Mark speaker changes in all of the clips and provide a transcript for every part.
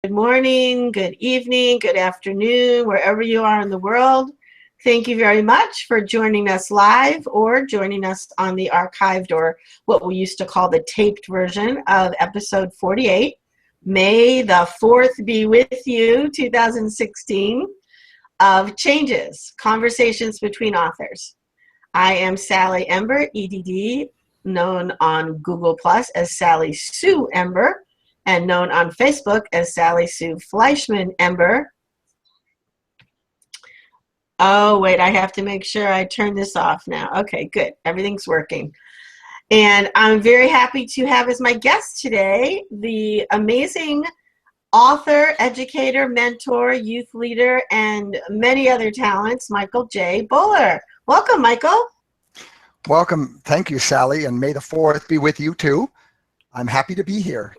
Speaker 1: Good morning, good evening, good afternoon, wherever you are in the world. Thank you very much for joining us live or joining us on the archived or what we used to call the taped version of episode 48. May the 4th be with you, 2016, of Changes, Conversations Between Authors. I am Sally Ember, EDD, known on Google Plus as Sally Sue Ember, and known on Facebook as Sally Sue Fleischman Ember. Oh, wait, I have to make sure I turn this off now. Okay, good. Everything's working. And I'm very happy to have as my guest today the amazing author, educator, mentor, youth leader, and many other talents, Michael J. Buller. Welcome, Michael.
Speaker 2: Welcome. Thank you, Sally, and may the 4th be with you too. I'm happy to be here.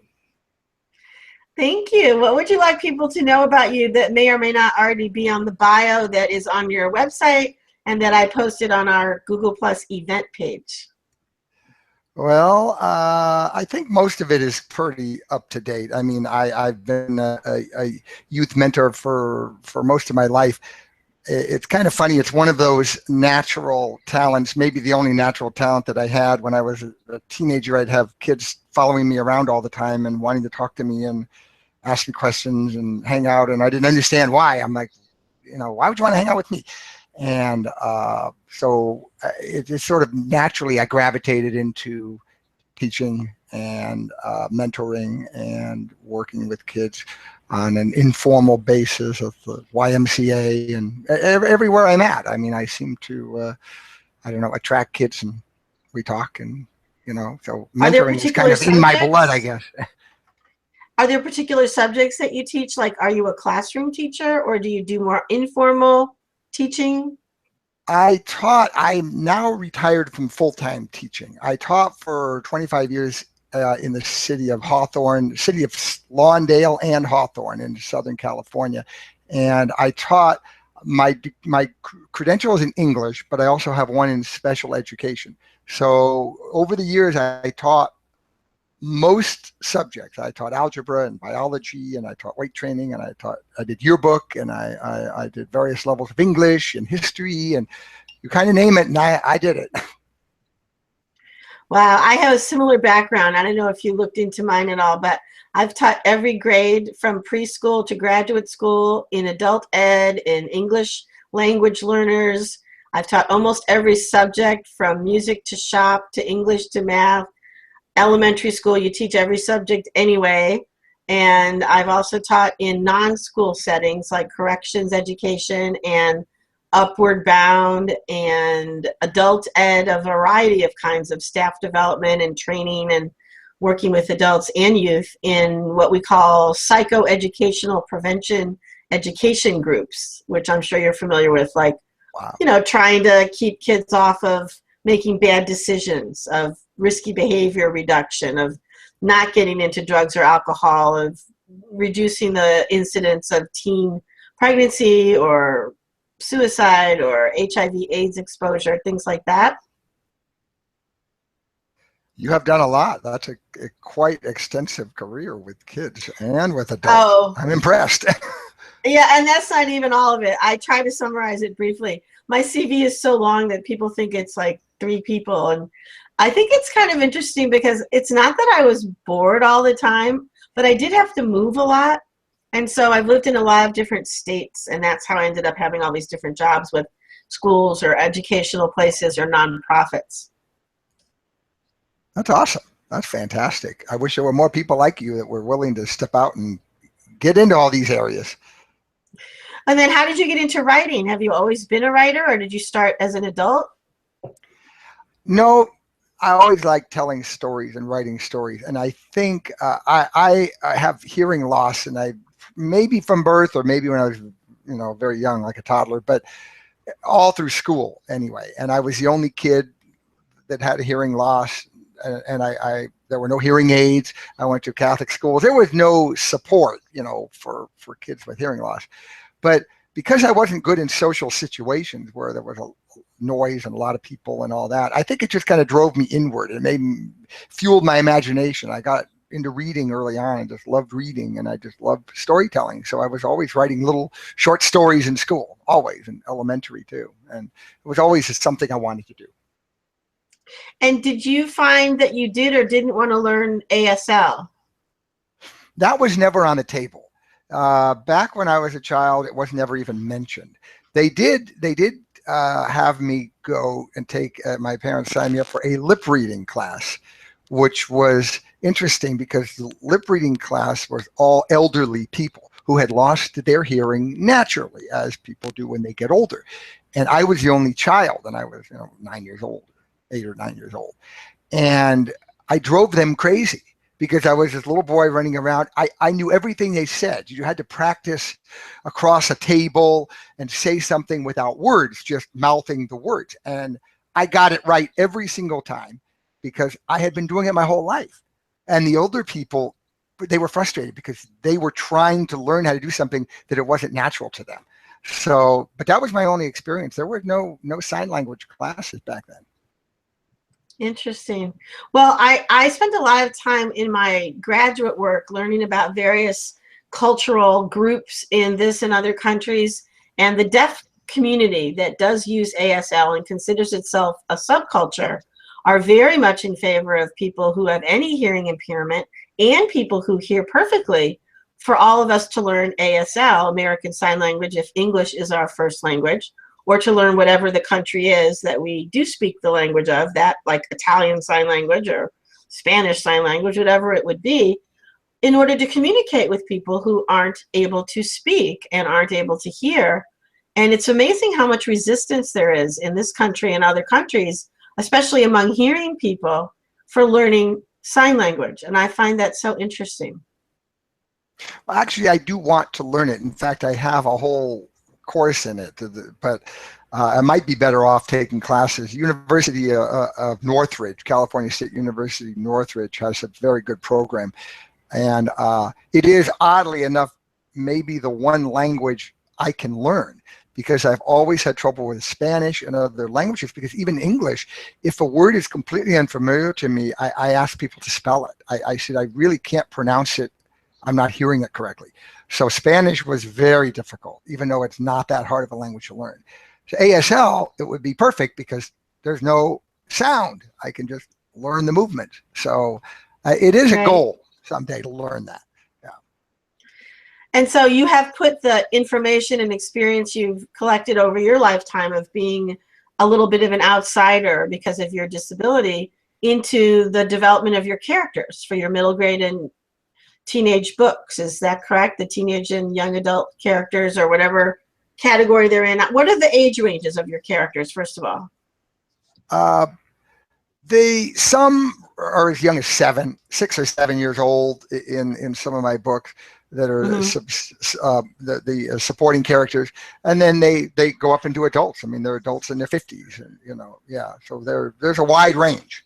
Speaker 1: Thank you. What would you like people to know about you that may or may not already be on the bio that is on your website and that I posted on our Google Plus event page?
Speaker 2: Well, I think most of it is pretty up to date. I mean, I've been a youth mentor for most of my life. It's kind of funny. It's one of those natural talents, maybe the only natural talent that I had when I was a teenager. I'd have kids following me around all the time and wanting to talk to me and ask me questions and hang out, and I didn't understand why. I'm like, why would you want to hang out with me? And so it just sort of naturally I gravitated into teaching and mentoring and working with kids on an informal basis of the YMCA and everywhere I'm at. I mean, I seem to, attract kids, and we talk, and so mentoring is kind of in my blood, I guess.
Speaker 1: Are there particular subjects that you teach? Like, are you a classroom teacher, or do you do more informal teaching?
Speaker 2: I'm now retired from full-time teaching. I taught for 25 years in the city of Lawndale and Hawthorne in Southern California. And I taught, my credentials in English, but I also have one in special education. So over the years, I taught most subjects. I taught algebra and biology, and I taught weight training, and I did yearbook, and I did various levels of English and history, and you kind of name it, and I did it.
Speaker 1: Wow, I have a similar background. I don't know if you looked into mine at all, but I've taught every grade from preschool to graduate school in adult ed, in English language learners. I've taught almost every subject from music to shop to English to math. Elementary school, you teach every subject anyway. And I've also taught in non-school settings like corrections education and upward bound and adult ed, a variety of kinds of staff development and training and working with adults and youth in what we call psychoeducational prevention education groups, which I'm sure you're familiar with, like, wow, trying to keep kids off of making bad decisions, of risky behavior reduction, of not getting into drugs or alcohol, of reducing the incidence of teen pregnancy or suicide or HIV/AIDS exposure, things like that.
Speaker 2: You have done a lot. That's a quite extensive career with kids and with adults.
Speaker 1: Oh,
Speaker 2: I'm impressed.
Speaker 1: Yeah, and that's not even all of it. I try to summarize it briefly. My CV is so long that people think it's like 3 people, and I think it's kind of interesting because it's not that I was bored all the time, but I did have to move a lot. And so I've lived in a lot of different states, and that's how I ended up having all these different jobs with schools or educational places or nonprofits.
Speaker 2: That's awesome. That's fantastic. I wish there were more people like you that were willing to step out and get into all these areas.
Speaker 1: And then how did you get into writing? Have you always been a writer, or did you start as an adult?
Speaker 2: No, I always like telling stories and writing stories. And I think I have hearing loss, and I maybe from birth or maybe when I was, very young, like a toddler, but all through school anyway. And I was the only kid that had a hearing loss, and there were no hearing aids. I went to Catholic schools. There was no support, for kids with hearing loss. But because I wasn't good in social situations where there was a noise and a lot of people and all that, I think it just kind of drove me inward. It fueled my imagination. I got into reading early on and just loved reading, and I just loved storytelling. So I was always writing little short stories in school, always in elementary too. And it was always just something I wanted to do.
Speaker 1: And did you find that you did or didn't want to learn ASL?
Speaker 2: That was never on the table. Back when I was a child, it was never even mentioned. They did have me go and take, my parents signed me up for a lip reading class, which was interesting because the lip reading class was all elderly people who had lost their hearing naturally, as people do when they get older. And I was the only child, and I was 9 years old, 8 or 9 years old. And I drove them crazy because I was this little boy running around. I knew everything they said. You had to practice across a table and say something without words, just mouthing the words. And I got it right every single time because I had been doing it my whole life. And the older people, they were frustrated because they were trying to learn how to do something that it wasn't natural to them. So, but that was my only experience. There were no sign language classes back then.
Speaker 1: Interesting. Well, I spent a lot of time in my graduate work learning about various cultural groups in this and other countries, and the deaf community that does use ASL and considers itself a subculture are very much in favor of people who have any hearing impairment and people who hear perfectly for all of us to learn ASL, American Sign Language, if English is our first language, or to learn whatever the country is that we do speak the language of, that like Italian Sign Language or Spanish Sign Language, whatever it would be, in order to communicate with people who aren't able to speak and aren't able to hear. And it's amazing how much resistance there is in this country and other countries, especially among hearing people, for learning sign language. And I find that so interesting.
Speaker 2: Well, actually, I do want to learn it. In fact, I have a whole course in it, but I might be better off taking classes. University of Northridge, California State University, Northridge has a very good program. And it is, oddly enough, maybe the one language I can learn, because I've always had trouble with Spanish and other languages, because even English, if a word is completely unfamiliar to me, I ask people to spell it. I said, I really can't pronounce it. I'm not hearing it correctly. So Spanish was very difficult, even though it's not that hard of a language to learn. So ASL, it would be perfect because there's no sound. I can just learn the movement. So it is a
Speaker 1: Right.
Speaker 2: goal someday to learn that. Yeah.
Speaker 1: And so you have put the information and experience you've collected over your lifetime of being a little bit of an outsider because of your disability into the development of your characters for your middle grade and teenage books. Is that correct? The teenage and young adult characters, or whatever category they're in. What are the age ranges of your characters, first of all?
Speaker 2: Uh, some are as young as 6 or 7 years old in some of my books that are the supporting characters, and then they go up into adults. I mean, they're adults in their 50s, and yeah. So there's a wide range.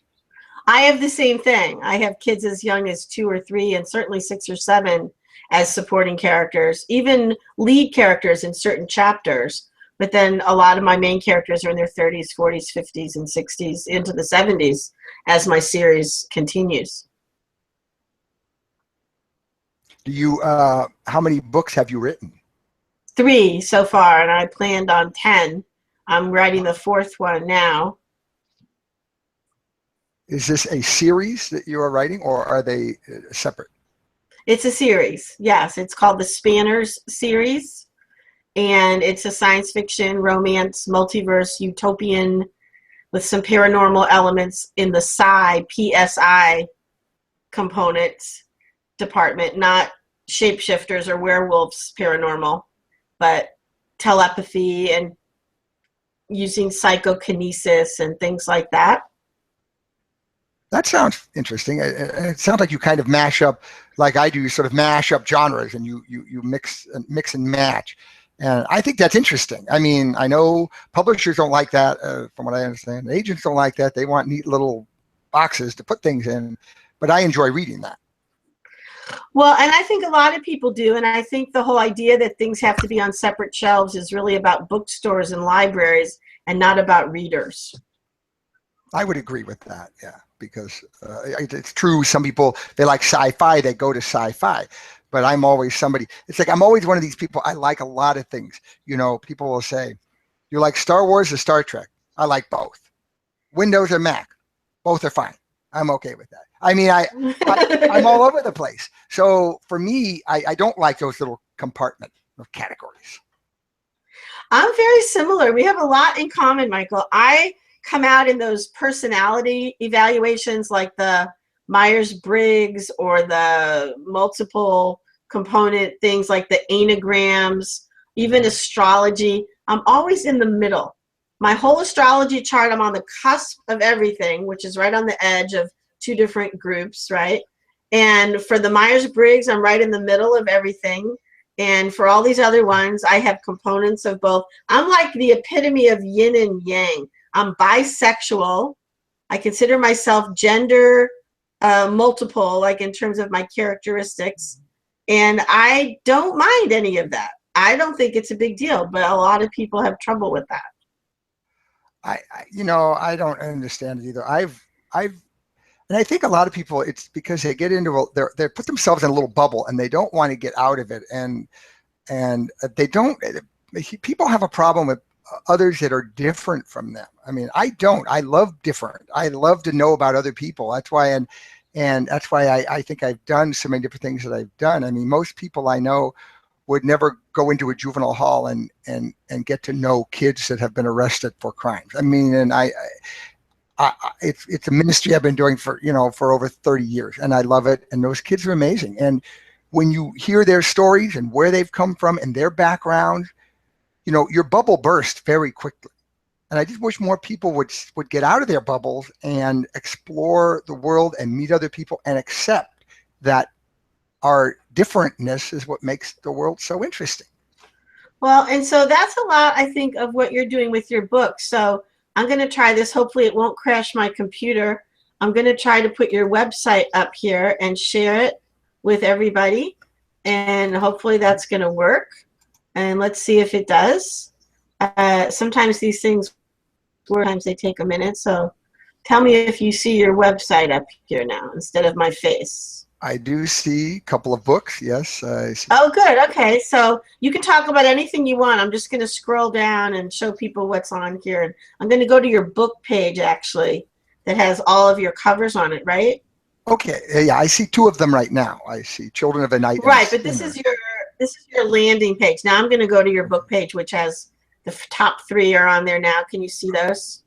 Speaker 1: I have the same thing. I have kids as young as 2 or 3, and certainly 6 or 7 as supporting characters, even lead characters in certain chapters. But then a lot of my main characters are in their 30s, 40s, 50s, and 60s, into the 70s as my series continues.
Speaker 2: Do you? How many books have you written?
Speaker 1: 3 so far, and I planned on 10. I'm writing the 4th one now.
Speaker 2: Is this a series that you are writing, or are they separate?
Speaker 1: It's a series. Yes, it's called the Spanners series, and it's a science fiction, romance, multiverse, utopian, with some paranormal elements in the PSI components department, not shapeshifters or werewolves paranormal, but telepathy and using psychokinesis and things like that.
Speaker 2: That sounds interesting. It sounds like you kind of mash up, like I do. You sort of mash up genres, and you mix and match. And I think that's interesting. I mean, I know publishers don't like that, from what I understand. Agents don't like that. They want neat little boxes to put things in. But I enjoy reading that.
Speaker 1: Well, and I think a lot of people do, and I think the whole idea that things have to be on separate shelves is really about bookstores and libraries and not about readers.
Speaker 2: I would agree with that, yeah. because it's true. Some people, they like sci-fi, they go to sci-fi. But I'm always somebody, it's like I'm always one of these people. I like a lot of things. People will say, you like Star Wars or Star Trek? I like both. Windows or Mac? Both are fine. I'm okay with that. I mean, I'm all over the place. So for me, I don't like those little compartment of categories.
Speaker 1: I'm very similar. We have a lot in common, Michael. I come out in those personality evaluations like the Myers-Briggs or the multiple component things like the enneagrams, even astrology. I'm always in the middle. My whole astrology chart, I'm on the cusp of everything, which is right on the edge of two different groups, right? And for the Myers-Briggs, I'm right in the middle of everything. And for all these other ones, I have components of both. I'm like the epitome of yin and yang. I'm bisexual. I consider myself gender multiple, like in terms of my characteristics. And I don't mind any of that. I don't think it's a big deal, but a lot of people have trouble with that.
Speaker 2: I don't understand it either. And I think a lot of people, it's because they get into they put themselves in a little bubble and they don't want to get out of it. And they don't, people have a problem with others that are different from them. I mean, I don't, I love different. I love to know about other people. That's why, and that's why I think I've done so many different things that I've done. I mean, most people I know would never go into a juvenile hall and get to know kids that have been arrested for crimes. I mean, and it's a ministry I've been doing for over 30 years, and I love it. And those kids are amazing. And when you hear their stories and where they've come from and their background, your bubble bursts very quickly. And I just wish more people would get out of their bubbles and explore the world and meet other people and accept that our differentness is what makes the world so interesting.
Speaker 1: Well, and so that's a lot, I think, of what you're doing with your book. So I'm going to try this. Hopefully it won't crash my computer. I'm going to try to put your website up here and share it with everybody. And hopefully that's going to work. And let's see if it does. Sometimes these things, sometimes they take a minute. So tell me if you see your website up here now instead of my face.
Speaker 2: I do see a couple of books. Yes, I see.
Speaker 1: Oh, good. Okay. So you can talk about anything you want. I'm just going to scroll down and show people what's on here. And I'm going to go to your book page, actually, that has all of your covers on it, right?
Speaker 2: Okay. Yeah, I see two of them right now. I see Children of the Night.
Speaker 1: Right, but this is your landing page. Now I'm going to go to your book page, which has the top 3 are on there now. Can you see those?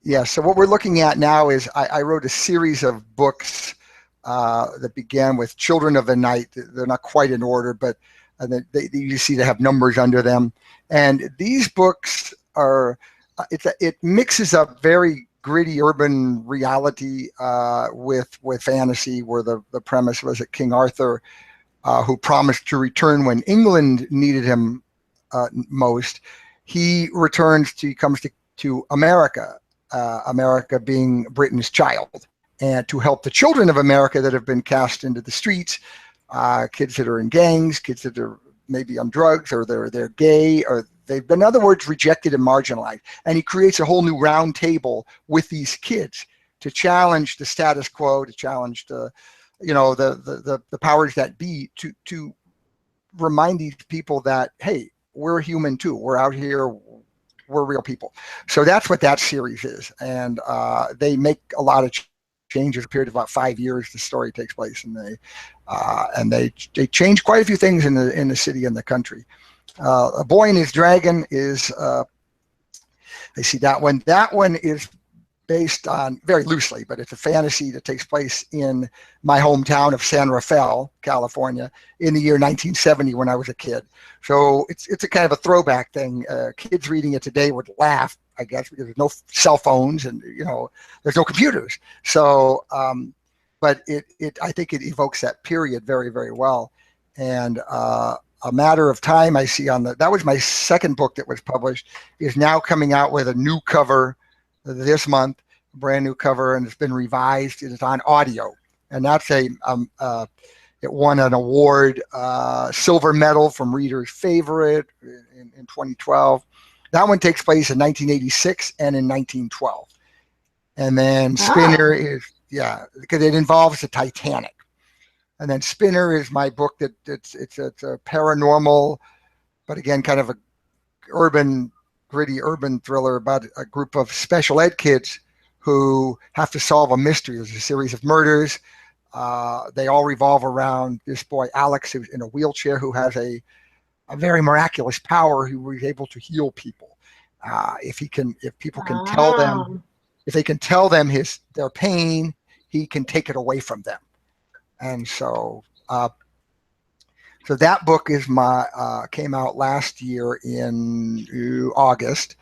Speaker 2: Yeah. So what we're looking at now is I wrote a series of books that began with Children of the Night. They're not quite in order, but you see they have numbers under them. And these books are, it mixes up very gritty urban reality with fantasy, where the premise was that King Arthur, who promised to return when England needed him most, he comes to America, America being Britain's child, and to help the children of America that have been cast into the streets, kids that are in gangs, kids that are maybe on drugs, or they're gay, or they've been, in other words, rejected and marginalized. And he creates a whole new round table with these kids to challenge the status quo, to challenge the powers that be, to remind these people that, hey, we're human too. We're out here. We're real people. So that's what that series is. And they make a lot of changes. A period of about 5 years, the story takes place, and they change quite a few things in the city and the country. A Boy and His Dragon is, I see that one. That one is based on, very loosely, but it's a fantasy that takes place in my hometown of San Rafael, California, in the year 1970 when I was a kid. So it's a kind of a throwback thing. Kids reading it today would laugh, I guess, because there's no cell phones and there's no computers. So, but I think it evokes that period very, very well. And A Matter of Time, I see that was my second book that was published, is now coming out with a new cover this month, a brand new cover, and it's been revised. It's on audio, and that's it won an award, silver medal from Reader's Favorite in 2012. That one takes place in 1986 and in 1912. And then Spinner
Speaker 1: Oh,
Speaker 2: is, yeah, because it involves the Titanic. And then Spinner is my book that it's a paranormal, but again, kind of a urban, gritty urban thriller about a group of special ed kids who have to solve a mystery. There's a series of murders. They all revolve around this boy Alex, who's in a wheelchair, who has a very miraculous power, who is able to heal people. If people can tell them,
Speaker 1: oh,
Speaker 2: if they can tell them their pain, he can take it away from them. And so that book is came out last year in August,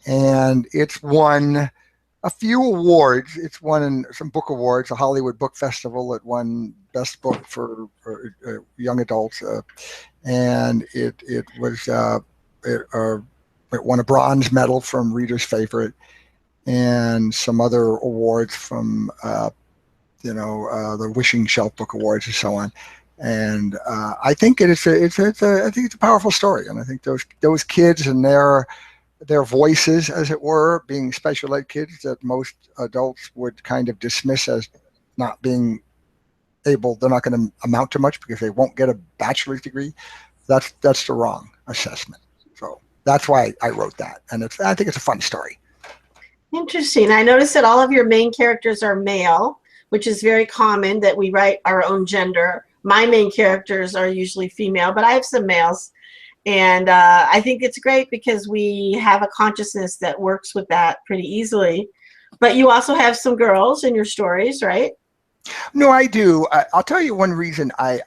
Speaker 2: and it's won a few awards. It's won some book awards, a Hollywood Book Festival. It won Best Book for Young Adults, and it won a bronze medal from Reader's Favorite, and some other awards from the Wishing Shelf Book Awards and so on. And I think I think it's a powerful story, and I think those kids and their voices, as it were, being special ed kids that most adults would kind of dismiss as not being able, they're not going to amount to much because they won't get a bachelor's degree. That's the wrong assessment. So that's why I wrote that, and I think it's a fun story.
Speaker 1: interesting. I noticed that all of your main characters are male, which is very common that we write our own gender. My main characters are usually female, but I have some males. And I think it's great because we have a consciousness that works with that pretty easily. But you also have some girls in your stories, right?
Speaker 2: No, I do. I'll tell you one reason I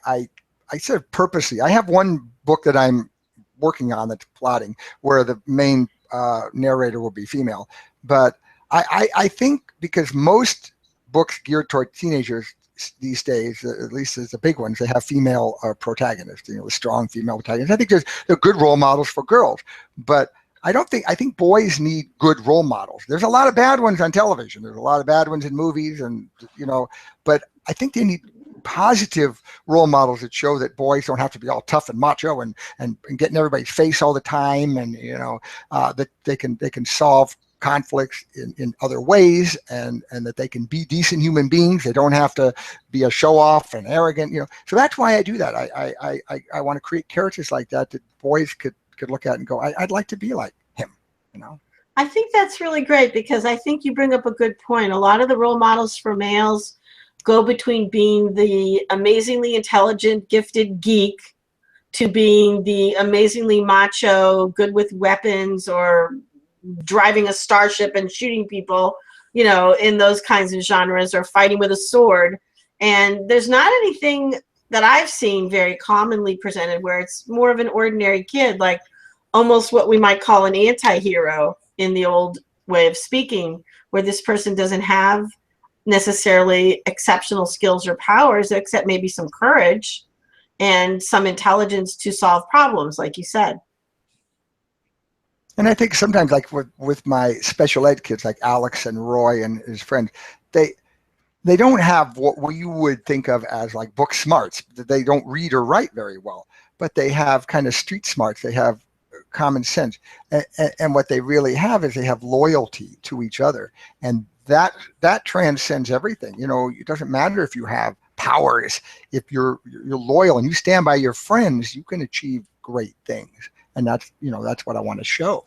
Speaker 2: said purposely. I have one book that I'm working on that's plotting where the main narrator will be female. But I think because most books geared toward teenagers these days, at least as the big ones, they have female protagonists, strong female protagonists. I think they're good role models for girls. But I think boys need good role models. There's a lot of bad ones on television. There's a lot of bad ones in movies, and but I think they need positive role models that show that boys don't have to be all tough and macho and get in everybody's face all the time, and that they can solve conflicts in other ways, and that they can be decent human beings. They don't have to be a show off and arrogant. So that's why I do that. I want to create characters like that boys could look at and go, I'd like to be like him.
Speaker 1: I think that's really great because I think you bring up a good point. A lot of the role models for males go between being the amazingly intelligent, gifted geek to being the amazingly macho, good with weapons or driving a starship and shooting people, in those kinds of genres, or fighting with a sword. And there's not anything that I've seen very commonly presented where it's more of an ordinary kid, like almost what we might call an anti-hero in the old way of speaking, where this person doesn't have necessarily exceptional skills or powers, except maybe some courage and some intelligence to solve problems, like you said.
Speaker 2: And I think sometimes, like with my special ed kids, like Alex and Roy and his friends, they they don't have what we would think of as like book smarts. They don't read or write very well, but they have kind of street smarts. They have common sense, and what they really have is they have loyalty to each other, and that transcends everything. You know, it doesn't matter if you have powers. If you're loyal and you stand by your friends, you can achieve great things, and that's what I want to show.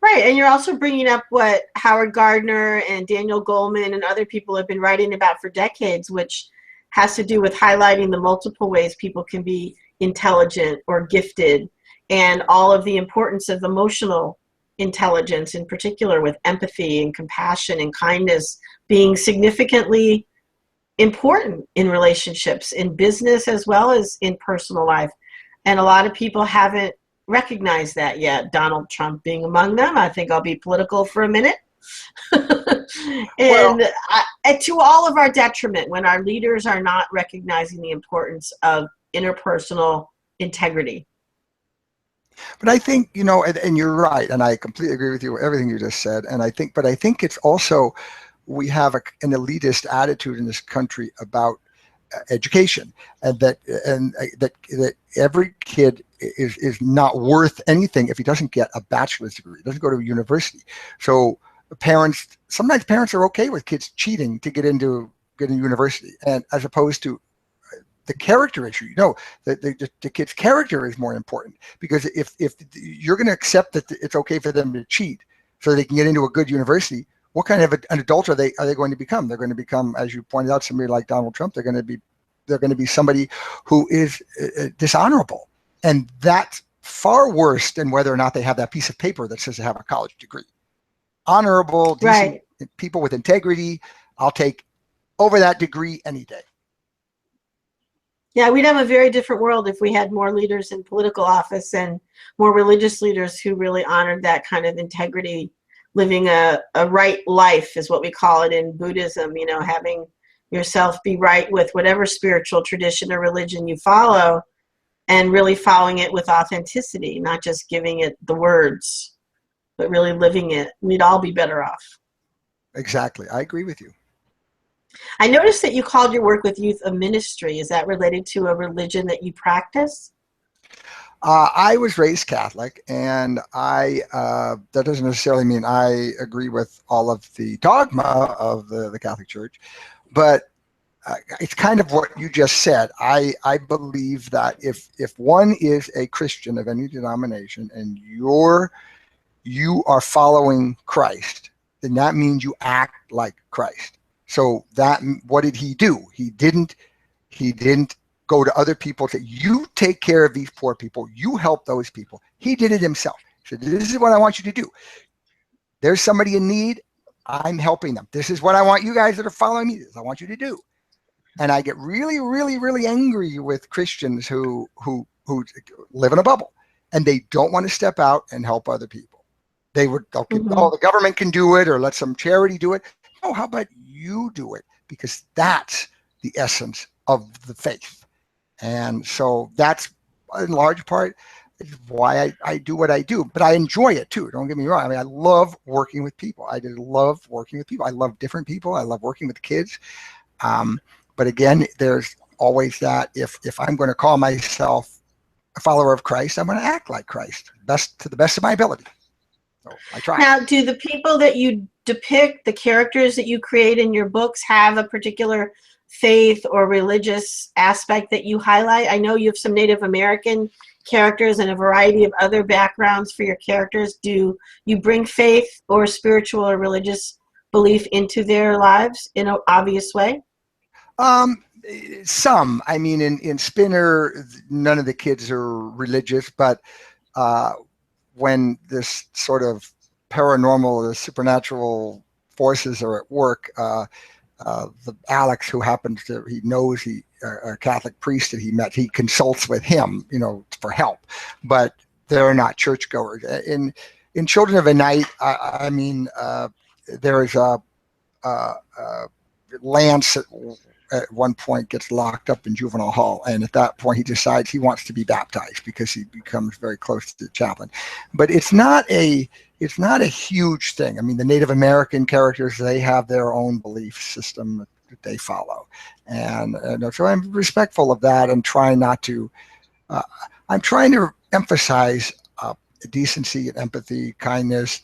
Speaker 1: Right, and you're also bringing up what Howard Gardner and Daniel Goleman and other people have been writing about for decades, which has to do with highlighting the multiple ways people can be intelligent or gifted, and all of the importance of emotional intelligence, in particular with empathy and compassion and kindness being significantly important in relationships, in business as well as in personal life. And a lot of people haven't recognized that yet, Donald Trump being among them. I think I'll be political for a minute.
Speaker 2: Well,
Speaker 1: And to all of our detriment, when our leaders are not recognizing the importance of interpersonal integrity.
Speaker 2: but I think, and you're right, and I completely agree with you with everything you just said. And I think it's also, we have an elitist attitude in this country about education, and that every kid is not worth anything if he doesn't get a bachelor's degree, doesn't go to a university. So sometimes parents are okay with kids cheating to get into university, and as opposed to the character issue. The kid's character is more important, because if you're going to accept that it's okay for them to cheat so they can get into a good university, what kind of an adult are they going to become? They're going to become, as you pointed out, somebody like Donald Trump. They're going to be somebody who is dishonorable, and that's far worse than whether or not they have that piece of paper that says they have a college degree. Honorable, decent
Speaker 1: Right.
Speaker 2: people with integrity, I'll take over that degree any day.
Speaker 1: Yeah, we'd have a very different world if we had more leaders in political office and more religious leaders who really honored that kind of integrity. Living a right life is what we call it in Buddhism, having yourself be right with whatever spiritual tradition or religion you follow, and really following it with authenticity, not just giving it the words, but really living it. We'd all be better off.
Speaker 2: Exactly. I agree with you.
Speaker 1: I noticed that you called your work with youth a ministry. Is that related to a religion that you practice?
Speaker 2: I was raised Catholic, and that doesn't necessarily mean I agree with all of the dogma of the Catholic Church, but it's kind of what you just said. I believe that if one is a Christian of any denomination and you are following Christ, then that means you act like Christ. So what did he do? He didn't go to other people to say, you take care of these poor people, you help those people. He did it himself. He said, this is what I want you to do. There's somebody in need, I'm helping them. This is what I want you guys that are following me, I want you to do. And I get really, really, really angry with Christians who live in a bubble and they don't want to step out and help other people. The government can do it, or let some charity do it. No, how about you do it? Because that's the essence of the faith. And so that's in large part why I do what I do. But I enjoy it too. Don't get me wrong. I mean, I love working with people. I just love working with people. I love different people. I love working with kids. But again, there's always that if I'm going to call myself a follower of Christ, I'm going to act like Christ, to the best of my ability. So I try.
Speaker 1: Now, do the people that you depict, the characters that you create in your books, have a particular faith or religious aspect that you highlight? I know you have some Native American characters and a variety of other backgrounds for your characters. Do you bring faith or spiritual or religious belief into their lives in an obvious way?
Speaker 2: Some. I mean, in Spinner, none of the kids are religious, but when this sort of paranormal or supernatural forces are at work, the Alex, who he knows a Catholic priest that he met, he consults with him, for help, but they're not churchgoers. In Children of the Night, I mean, there is a Lance at one point gets locked up in juvenile hall, and at that point he decides he wants to be baptized because he becomes very close to the chaplain. But it's not a huge thing. I mean, the Native American characters, they have their own belief system that they follow, and so I'm respectful of that and trying not to. I'm trying to emphasize decency and empathy, kindness,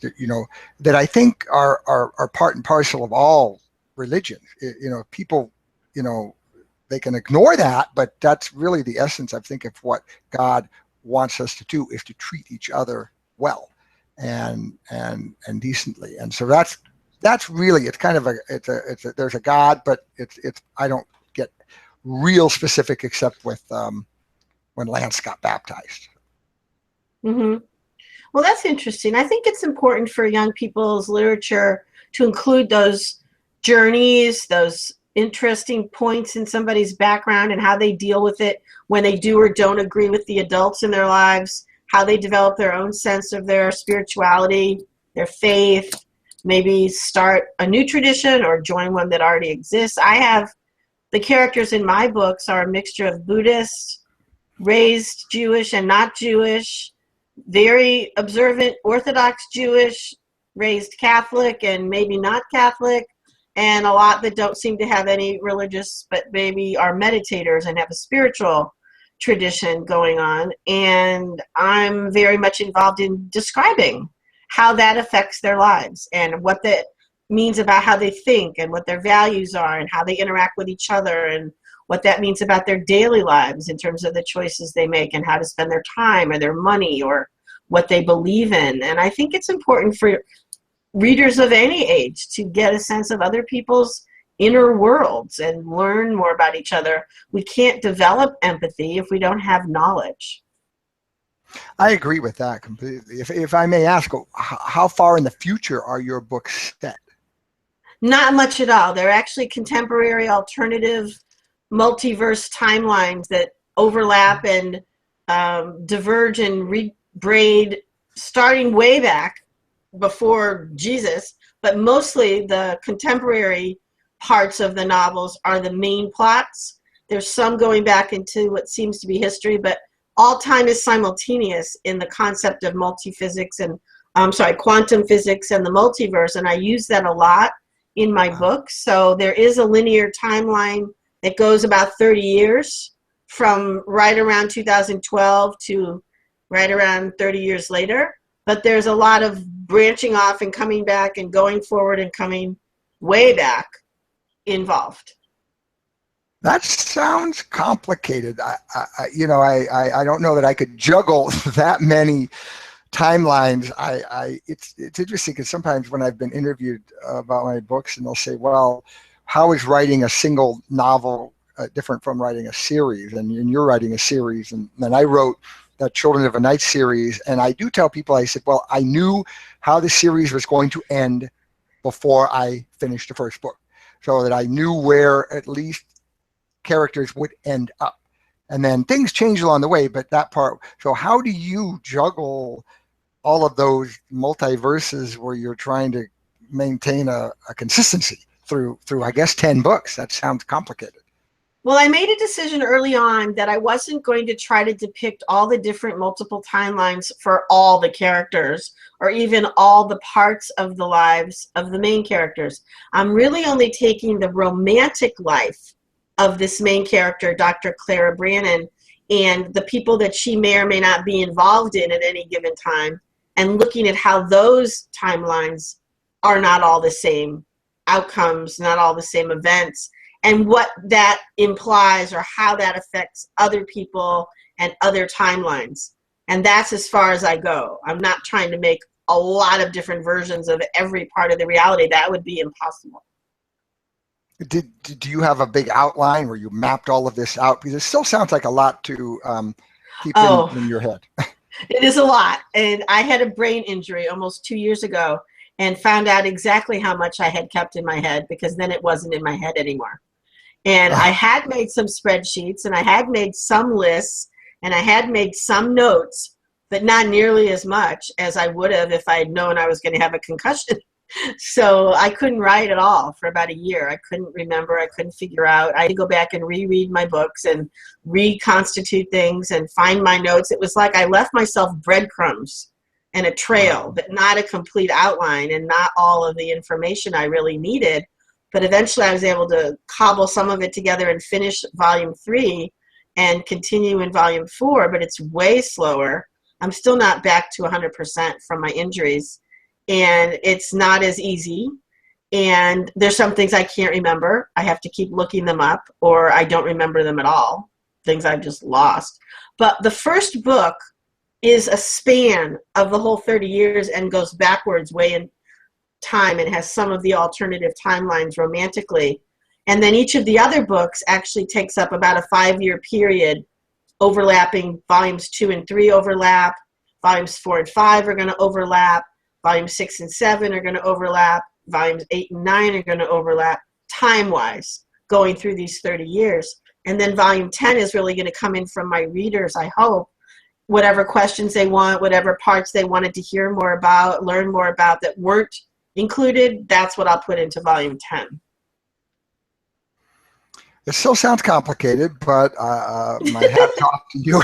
Speaker 2: that I think are part and parcel of all religions. People, they can ignore that, but that's really the essence, I think, of what God wants us to do, is to treat each other well and decently. And so that's really, it's kind of there's a God, but it's I don't get real specific except with when Lance got baptized.
Speaker 1: Mm-hmm. Well, that's interesting. I think it's important for young people's literature to include those journeys, those interesting points in somebody's background and how they deal with it when they do or don't agree with the adults in their lives, how they develop their own sense of their spirituality, their faith, maybe start a new tradition or join one that already exists. The characters in my books are a mixture of Buddhist, raised Jewish and not Jewish, very observant Orthodox Jewish, raised Catholic and maybe not Catholic, and a lot that don't seem to have any religious, but maybe are meditators and have a spiritual tradition going on. And I'm very much involved in describing how that affects their lives and what that means about how they think and what their values are and how they interact with each other and what that means about their daily lives in terms of the choices they make and how to spend their time or their money or what they believe in. And I think it's important for readers of any age to get a sense of other people's inner worlds and learn more about each other. We can't develop empathy if we don't have knowledge.
Speaker 2: I agree with that completely. If I may ask, how far in the future are your books set?
Speaker 1: Not much at all. They're actually contemporary alternative multiverse timelines that overlap and diverge and braid starting way back before Jesus, but mostly the contemporary parts of the novels are the main plots. There's some going back into what seems to be history, but all time is simultaneous in the concept of multiphysics and quantum physics and the multiverse, and I use that a lot in my books. So there is a linear timeline that goes about 30 years from right around 2012 to right around 30 years later. But there's a lot of branching off and coming back and going forward and coming way back involved.
Speaker 2: That sounds complicated. I don't know that I could juggle that many timelines. It's interesting because sometimes when I've been interviewed about my books, and they'll say, "Well, how is writing a single novel different from writing a series?" And you're writing a series, and I wrote that Children of a Night series, and I do tell people, I said, "Well, I knew how the series was going to end before I finished the first book, so that I knew where at least characters would end up, and then things change along the way, but that part." So how do you juggle all of those multiverses where you're trying to maintain a consistency through I guess 10 books? That sounds complicated.
Speaker 1: Well, I made a decision early on that I wasn't going to try to depict all the different multiple timelines for all the characters or even all the parts of the lives of the main characters. I'm really only taking the romantic life of this main character, Dr. Clara Brannon, and the people that she may or may not be involved in at any given time, and looking at how those timelines are not all the same outcomes, not all the same events, and what that implies or how that affects other people and other timelines. And that's as far as I go. I'm not trying to make a lot of different versions of every part of the reality. That would be impossible.
Speaker 2: Do you have a big outline where you mapped all of this out? Because it still sounds like a lot to keep in your head.
Speaker 1: It is a lot. And I had a brain injury almost 2 years ago and found out exactly how much I had kept in my head, because then it wasn't in my head anymore. And I had made some spreadsheets and I had made some lists and I had made some notes, but not nearly as much as I would have if I had known I was going to have a concussion. So I couldn't write at all for about a year. I couldn't remember. I couldn't figure out. I had to go back and reread my books and reconstitute things and find my notes. It was like I left myself breadcrumbs and a trail, but not a complete outline and not all of the information I really needed. But eventually I was able to cobble some of it together and finish volume 3 and continue in volume 4, but it's way slower. I'm still not back to 100% from my injuries, and it's not as easy. And there's some things I can't remember. I have to keep looking them up, or I don't remember them at all, things I've just lost. But the first book is a span of the whole 30 years and goes backwards way in time and has some of the alternative timelines romantically. And then each of the other books actually takes up about a 5-year period, overlapping. Volumes 2 and 3 overlap. Volumes 4 and 5 are going to overlap. Volumes 6 and 7 are going to overlap. Volumes 8 and 9 are going to overlap time-wise, going through these 30 years. And then volume 10 is really going to come in from my readers, I hope. Whatever questions they want, whatever parts they wanted to hear more about, learn more about that weren't included, that's what I'll put into volume 10.
Speaker 2: It still sounds complicated, but my hat's off to you.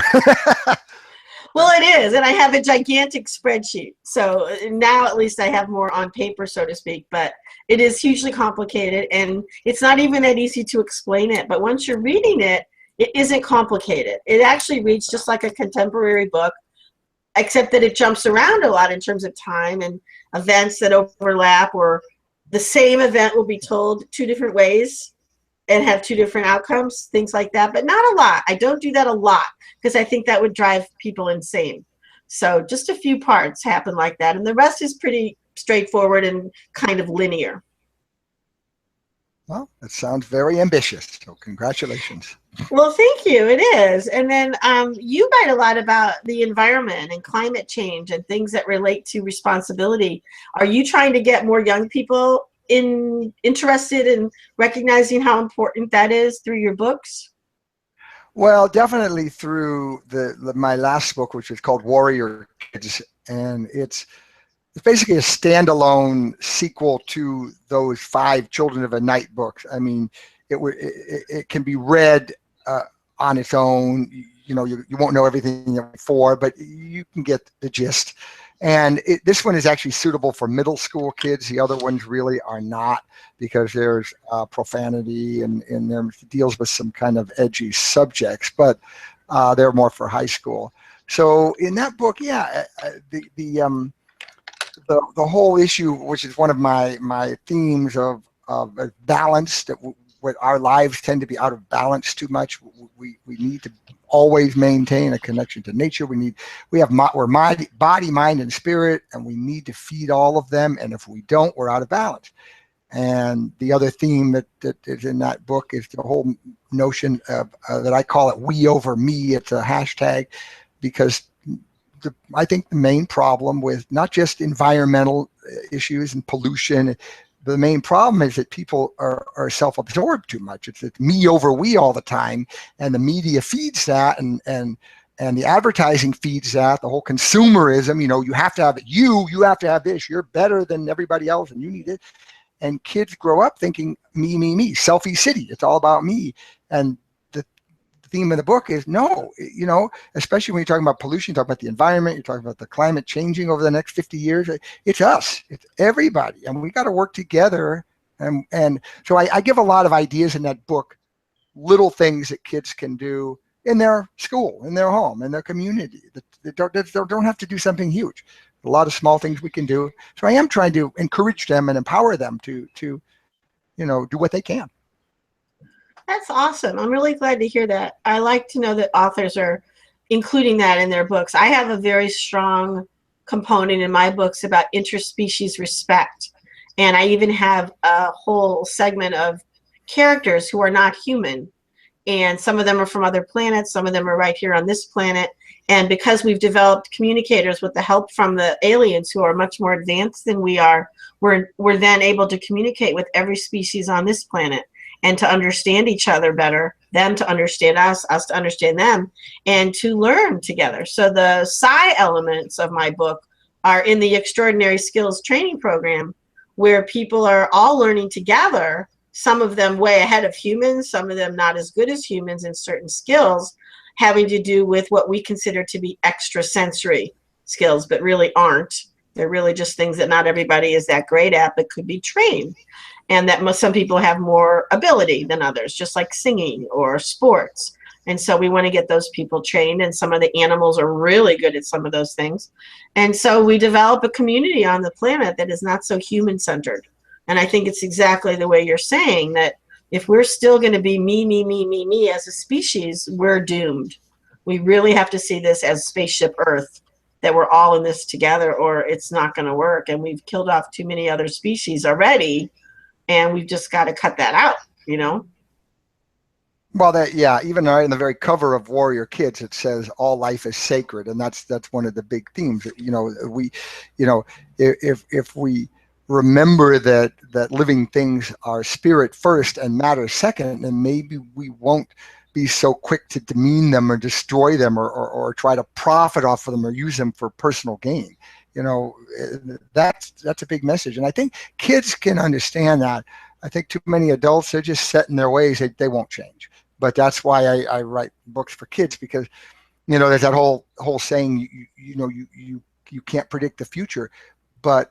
Speaker 1: Well, it is, and I have a gigantic spreadsheet. So now at least I have more on paper, so to speak, but it is hugely complicated, and it's not even that easy to explain it. But once you're reading it, it isn't complicated. It actually reads just like a contemporary book, except that it jumps around a lot in terms of time and events that overlap, or the same event will be told two different ways and have two different outcomes, things like that, but not a lot. I don't do that a lot because I think that would drive people insane. So just a few parts happen like that, and the rest is pretty straightforward and kind of linear.
Speaker 2: Well, that sounds very ambitious. So congratulations.
Speaker 1: Well, thank you. It is. And then you write a lot about the environment and climate change and things that relate to responsibility. Are you trying to get more young people interested in recognizing how important that is through your books?
Speaker 2: Well, definitely through my last book, which is called Warrior Kids, and it's basically a standalone sequel to those 5 Children of a Night books. I mean, it can be read on its own. You won't know everything before, but you can get the gist. And this one is actually suitable for middle school kids. The other ones really are not, because there's profanity and there deals with some kind of edgy subjects, but they're more for high school. So in that book, yeah, the whole issue, which is one of my themes of balance, that our lives tend to be out of balance too much. We need to always maintain a connection to nature. We're body, mind, and spirit, and we need to feed all of them. And if we don't, we're out of balance. And the other theme that is in that book is the whole notion of that I call it "we over me." It's a hashtag, because I think the main problem with not just environmental issues and pollution, the main problem is that people are self-absorbed too much. It's me over we all the time, and the media feeds that, and the advertising feeds that. The whole consumerism, you have to have it. You have to have this. You're better than everybody else, and you need it. And kids grow up thinking me, me, me. Selfie city. It's all about me. And the theme of the book is no. Especially when you're talking about pollution, you're talking about the environment, you're talking about the climate changing over the next 50 years. It's us. It's everybody, and we got to work together. And so I give a lot of ideas in that book, little things that kids can do in their school, in their home, in their community. That don't have to do something huge. A lot of small things we can do. So I am trying to encourage them and empower them to do what they can.
Speaker 1: That's awesome. I'm really glad to hear that. I like to know that authors are including that in their books. I have a very strong component in my books about interspecies respect. And I even have a whole segment of characters who are not human. And some of them are from other planets. Some of them are right here on this planet. And because we've developed communicators with the help from the aliens who are much more advanced than we are, we're then able to communicate with every species on this planet and to understand each other better, them to understand us to understand them, and to learn together. So the psi elements of my book are in the Extraordinary Skills Training Program, where people are all learning together, some of them way ahead of humans, some of them not as good as humans in certain skills, having to do with what we consider to be extrasensory skills, but really aren't. They're really just things that not everybody is that great at, but could be trained. And that some people have more ability than others, just like singing or sports. And so we want to get those people trained, and some of the animals are really good at some of those things. And so we develop a community on the planet that is not so human-centered. And I think it's exactly the way you're saying, that if we're still going to be me, me, me, me, me as a species, we're doomed. We really have to see this as Spaceship Earth, that we're all in this together, or it's not going to work. And we've killed off too many other species already, and we've just got to cut that out.
Speaker 2: Well, even in the very cover of Warrior Kids, it says all life is sacred, and that's one of the big themes. If we remember that living things are spirit first and matter second, then maybe we won't be so quick to demean them or destroy them or try to profit off of them or use them for personal gain. That's a big message, and I think kids can understand that. I think too many adults, they're just set in their ways. They won't change. But that's why I write books for kids, because there's that whole saying, you can't predict the future, but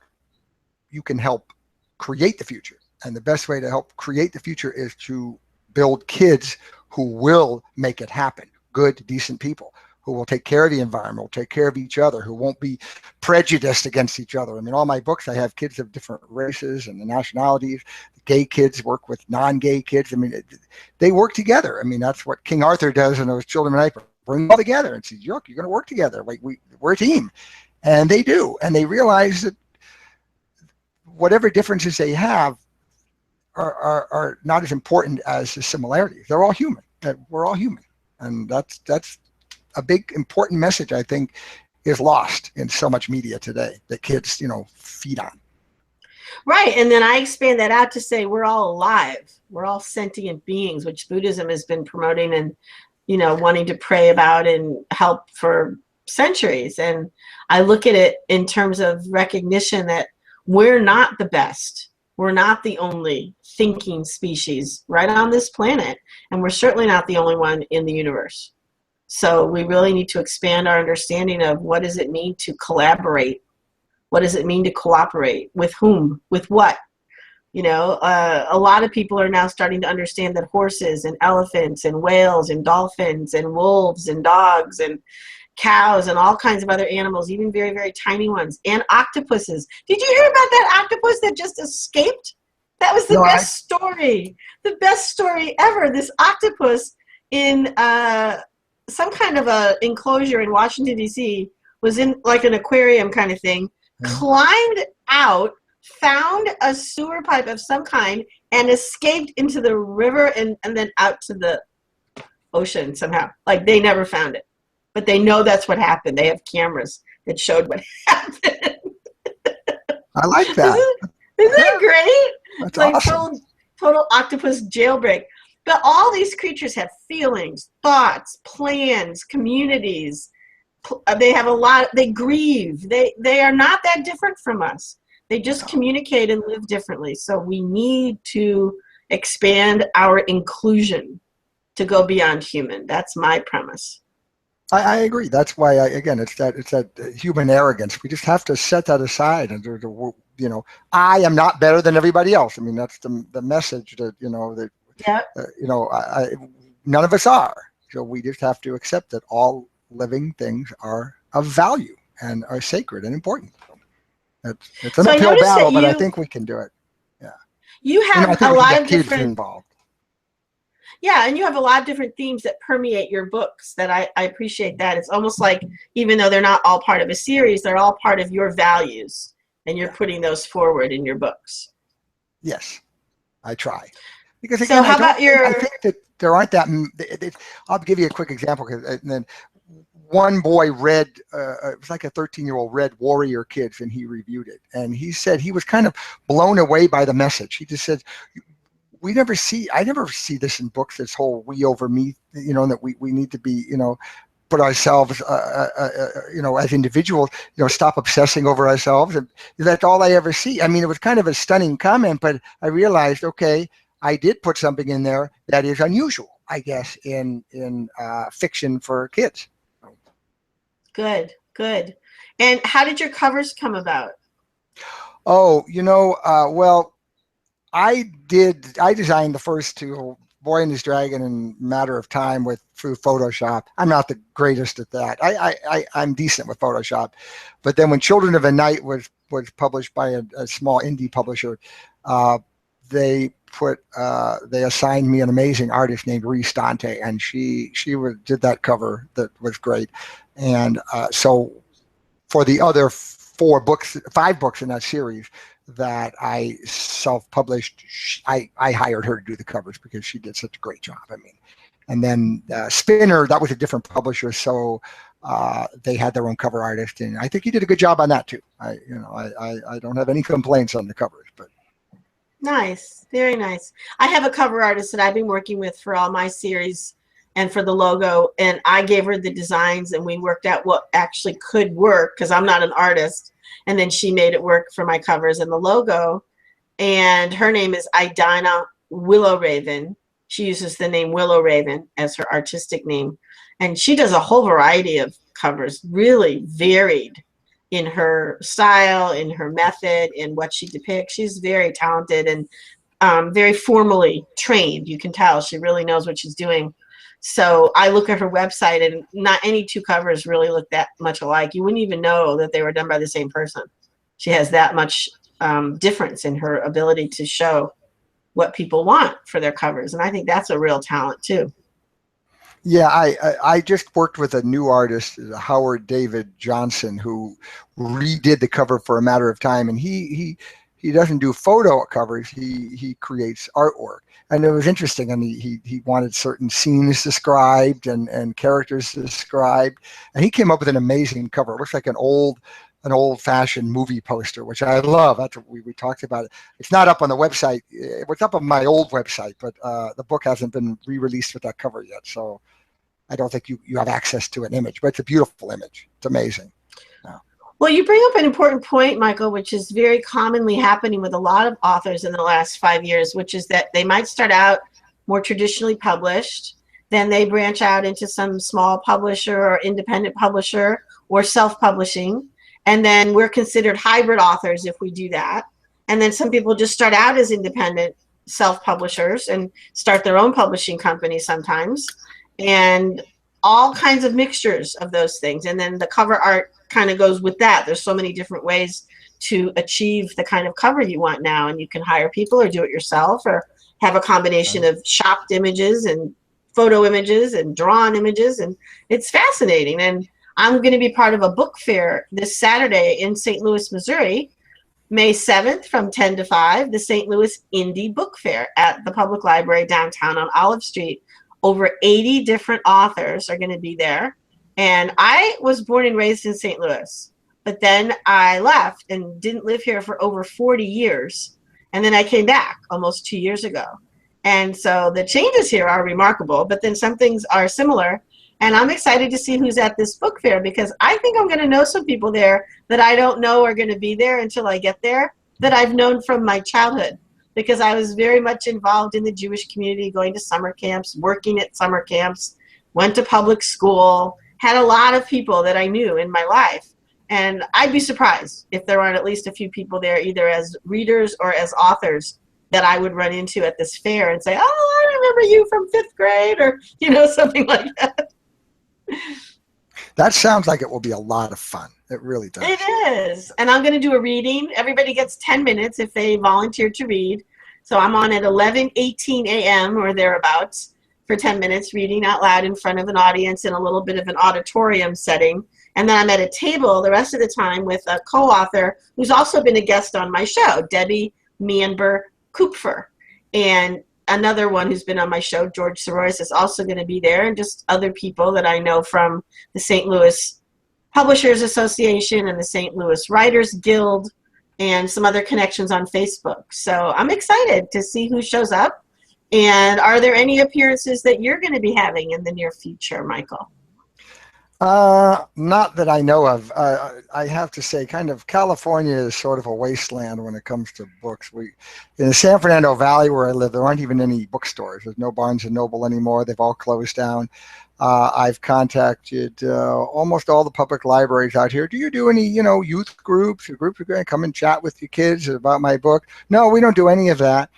Speaker 2: you can help create the future. And the best way to help create the future is to build kids who will make it happen. Good, decent people who will take care of the environment, will take care of each other, who won't be prejudiced against each other. I mean, all my books, I have kids of different races and the nationalities. The gay kids work with non-gay kids. I mean, they work together. I mean, that's what King Arthur does in those Children of Night. Bring them all together and say, look, you're going to work together. Like we're a team. And they do. And they realize that whatever differences they have are not as important as the similarities. They're all human. We're all human. And that's a big important message, I think, is lost in so much media today that kids, feed on.
Speaker 1: Right. And then I expand that out to say we're all alive. We're all sentient beings, which Buddhism has been promoting and, wanting to pray about and help for centuries. And I look at it in terms of recognition that we're not the best. We're not the only thinking species right on this planet. And we're certainly not the only one in the universe. So we really need to expand our understanding of what does it mean to collaborate? What does it mean to cooperate? With whom? With what? A lot of people are now starting to understand that horses and elephants and whales and dolphins and wolves and dogs and cows and all kinds of other animals, even very, very tiny ones, and octopuses. Did you hear about that octopus that just escaped? That was the best story. The best story ever. This octopus in some kind of a enclosure in Washington, D.C., was in like an aquarium kind of thing, climbed out, found a sewer pipe of some kind, and escaped into the river and then out to the ocean somehow. Like, they never found it. But they know that's what happened. They have cameras that showed what happened.
Speaker 2: I like that.
Speaker 1: Isn't that great?
Speaker 2: That's
Speaker 1: like
Speaker 2: awesome.
Speaker 1: Total octopus jailbreak. But all these creatures have feelings, thoughts, plans, communities. They have a lot. They grieve. They are not that different from us. They just communicate and live differently. So we need to expand our inclusion to go beyond human. That's my premise.
Speaker 2: I agree. That's why, it's that human arrogance. We just have to set that aside and I am not better than everybody else. I mean, that's the message that none of us are. So we just have to accept that all living things are of value and are sacred and important. It's an uphill battle, but I think we can do it. Yeah.
Speaker 1: You have a lot of
Speaker 2: different involved.
Speaker 1: Yeah, and you have a lot of different themes that permeate your books that I appreciate that. It's almost like even though they're not all part of a series, they're all part of your values, and you're putting those forward in your books.
Speaker 2: Yes, I try. Because again, I think that there aren't that. I'll give you a quick example. And then one boy read, it was like a 13-year-old read Warrior Kids, and he reviewed it. And he said he was kind of blown away by the message. He just said, I never see this in books, this whole we over me, that we need to be, put ourselves, as individuals, stop obsessing over ourselves. And that's all I ever see. I mean, it was kind of a stunning comment, but I realized, okay, I did put something in there that is unusual, I guess, in fiction for kids.
Speaker 1: Good. And how did your covers come about?
Speaker 2: Oh, well, I designed the first two, Boy and His Dragon and Matter of Time, through Photoshop. I'm not the greatest at that. I'm decent with Photoshop. But then when Children of the Night was published by a small indie publisher, they assigned me an amazing artist named Ree Stante, and she did that cover that was great. And so for the other 5 books in that series that I self-published, I hired her to do the covers because she did such a great job. I mean, and then Spinner, that was a different publisher, so they had their own cover artist, and I think he did a good job on that too. I don't have any complaints on the covers, but.
Speaker 1: Nice, very nice. I have a cover artist that I've been working with for all my series and for the logo, and I gave her the designs, and we worked out what actually could work because I'm not an artist. And then she made it work for my covers and the logo. And her name is Idina Willow Raven. She uses the name Willow Raven as her artistic name. And she does a whole variety of covers, really varied in her style, in her method, in what she depicts. She's very talented and very formally trained. You can tell she really knows what she's doing. So I look at her website, and not any two covers really look that much alike. You wouldn't even know that they were done by the same person. She has that much difference in her ability to show what people want for their covers. And I think that's a real talent too.
Speaker 2: Yeah, I just worked with a new artist, Howard David Johnson, who redid the cover for A Matter of Time, and he doesn't do photo covers. He creates artwork, and it was interesting. I mean, he wanted certain scenes described and characters described, and he came up with an amazing cover. It looks like an old-fashioned movie poster, which I love. That's what we talked about it. It's not up on the website. It's up on my old website, but the book hasn't been re-released with that cover yet. So I don't think you have access to an image, but it's a beautiful image. It's amazing. Yeah.
Speaker 1: Well, you bring up an important point, Michael, which is very commonly happening with a lot of authors in the last 5 years, which is that they might start out more traditionally published, then they branch out into some small publisher or independent publisher or self-publishing, and then we're considered hybrid authors if we do that. And then some people just start out as independent self-publishers and start their own publishing company sometimes, and all kinds of mixtures of those things. And then the cover art kind of goes with that. There's so many different ways to achieve the kind of cover you want now, and you can hire people or do it yourself or have a combination of shopped images and photo images and drawn images, and it's fascinating. And I'm going to be part of a book fair this Saturday in St. Louis, Missouri, May 7th from 10 to 5, the St. Louis Indie Book Fair at the Public Library downtown on Olive Street. Over 80 different authors are going to be there. And I was born and raised in St. Louis, but then I left and didn't live here for over 40 years. And then I came back almost 2 years ago. And so the changes here are remarkable, but then some things are similar. And I'm excited to see who's at this book fair, because I think I'm going to know some people there that I don't know are going to be there until I get there, that I've known from my childhood, because I was very much involved in the Jewish community, going to summer camps, working at summer camps, went to public school, had a lot of people that I knew in my life. And I'd be surprised if there aren't at least a few people there, either as readers or as authors, that I would run into at this fair and say, oh, I remember you from 5th grade, or, something like that.
Speaker 2: That sounds like it will be a lot of fun. It really does.
Speaker 1: It is. And I'm going to do a reading. Everybody gets 10 minutes if they volunteer to read. So I'm on at 11:18 a.m. or thereabouts for 10 minutes, reading out loud in front of an audience in a little bit of an auditorium setting. And then I'm at a table the rest of the time with a co-author who's also been a guest on my show, Debbie Meanber Kupfer. And another one who's been on my show, George Sorois, is also going to be there, and just other people that I know from the St. Louis Publishers Association and the St. Louis Writers Guild, and some other connections on Facebook. So I'm excited to see who shows up. And are there any appearances that you're going to be having in the near future, Michael?
Speaker 2: Not that I know of. I have to say, kind of California is sort of a wasteland when it comes to books. In the San Fernando Valley where I live, there aren't even any bookstores. There's no Barnes and Noble anymore. They've all closed down. I've contacted almost all the public libraries out here. Do you do any, youth groups or groups are going to come and chat with your kids about my book? No, we don't do any of that.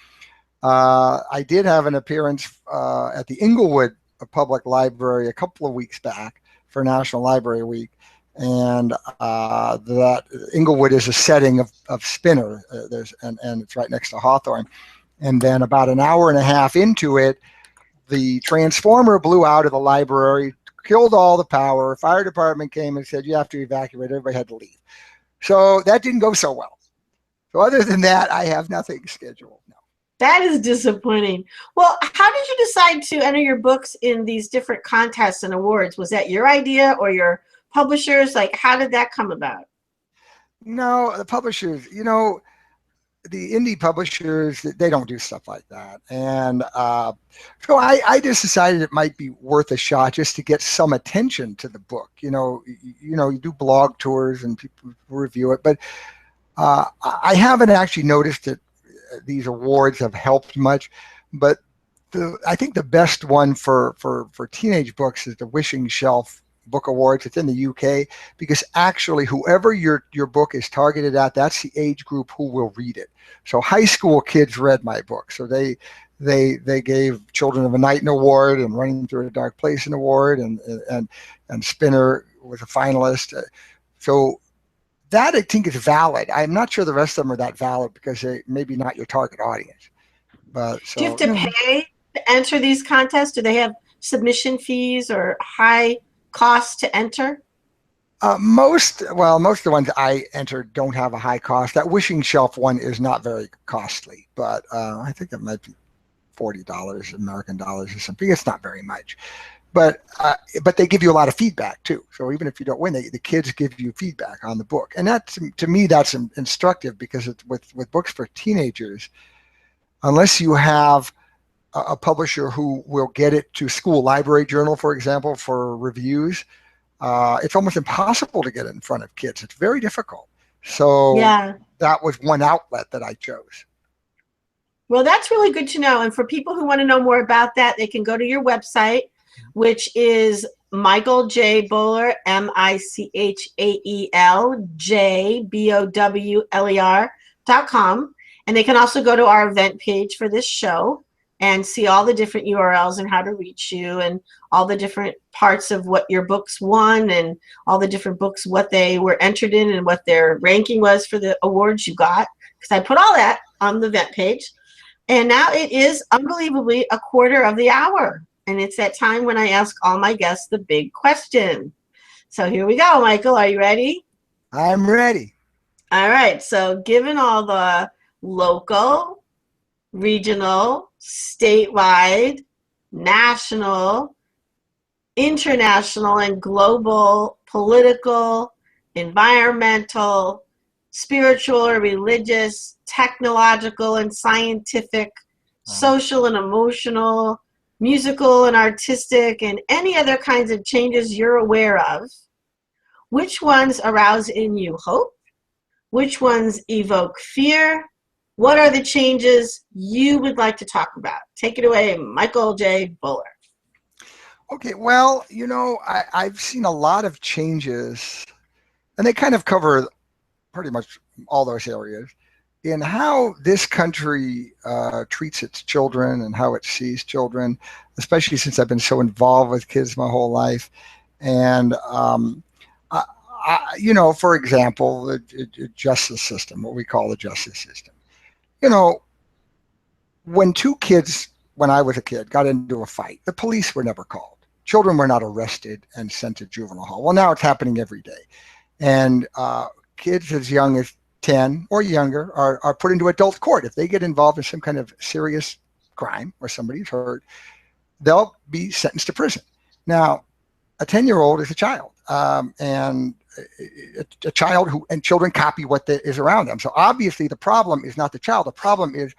Speaker 2: I did have an appearance at the Inglewood Public Library a couple of weeks back for National Library Week, and that Inglewood is a setting of Spinner, and it's right next to Hawthorne. And then about an hour and a half into it, the transformer blew out of the library, killed all the power. Fire department came and said, you have to evacuate. Everybody had to leave. So that didn't go so well. So other than that, I have nothing scheduled. No.
Speaker 1: That is disappointing. Well, how did you decide to enter your books in these different contests and awards? Was that your idea or your publishers? Like, how did that come about?
Speaker 2: No, the publishers, the indie publishers, they don't do stuff like that. And so I just decided it might be worth a shot just to get some attention to the book. You do blog tours and people review it, but I haven't actually noticed that these awards have helped much. But I think the best one for teenage books is the Wishing Shelf Book Awards. It's in the UK, because actually whoever your book is targeted at, that's the age group who will read it. So high school kids read my book, so they They gave Children of a Night an award, and Running Through a Dark Place an award, and Spinner was a finalist. So that I think is valid. I'm not sure the rest of them are that valid because they maybe not your target audience. But
Speaker 1: Do you have
Speaker 2: so
Speaker 1: to pay to enter these contests? Do they have submission fees or high cost to enter?
Speaker 2: most of the ones I entered don't have a high cost. That Wishing Shelf one is not very costly, but I think it might be $40 American dollars or something. It's not very much, but they give you a lot of feedback too. So even if you don't win, the kids give you feedback on the book, and that to me that's instructive because with books for teenagers, unless you have a publisher who will get it to school library journal, for example, for reviews, it's almost impossible to get it in front of kids. It's very difficult. So
Speaker 1: Yeah.
Speaker 2: that was one outlet that I chose.
Speaker 1: Well, that's really good to know. And for people who want to know more about that, they can go to your website, which is Michael J. Bowler, MichaelJBowler.com. And they can also go to our event page for this show and see all the different URLs and how to reach you and all the different parts of what your books won and all the different books, what they were entered in and what their ranking was for the awards you got. Because I put all that on the event page. And now it is unbelievably a quarter of the hour. And it's that time when I ask all my guests the big question. So here we go, Michael. Are you ready?
Speaker 2: I'm ready.
Speaker 1: All right. So given all the local, regional, statewide, national, international, and global political, environmental, spiritual or religious, technological and scientific, social and emotional, musical and artistic, and any other kinds of changes you're aware of, which ones arouse in you hope? Which ones evoke fear? What are the changes you would like to talk about? Take it away, Michael J. Bowler.
Speaker 2: Okay, well, I've seen a lot of changes, and they kind of cover pretty much all those areas in how this country treats its children and how it sees children, especially since I've been so involved with kids my whole life. And, for example, the justice system, what we call the justice system. When two kids, when I was a kid, got into a fight, the police were never called. Children were not arrested and sent to juvenile hall. Well, now it's happening every day. And kids as young as 10 or younger are put into adult court. If they get involved in some kind of serious crime or somebody's hurt, they'll be sentenced to prison. Now, a 10-year-old is a child, and a child and children copy what is around them. So obviously the problem is not the child. The problem is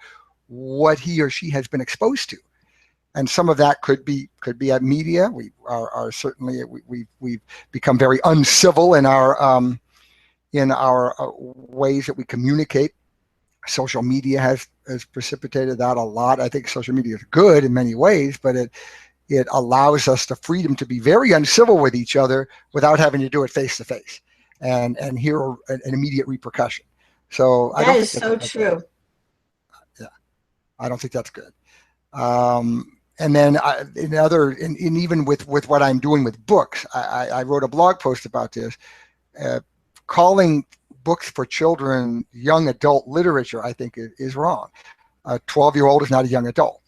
Speaker 2: what he or she has been exposed to. And some of that could be at media. We are certainly we've become very uncivil in our ways that we communicate. Social media has precipitated that a lot. I think social media is good in many ways, but it allows us the freedom to be very uncivil with each other without having to do it face to face and hear an immediate repercussion. So I
Speaker 1: That
Speaker 2: don't
Speaker 1: is
Speaker 2: think
Speaker 1: so true.
Speaker 2: Yeah, I don't think that's good. And then even with what I'm doing with books, I wrote a blog post about this. Calling books for children young adult literature, I think, is wrong. A 12-year-old is not a young adult.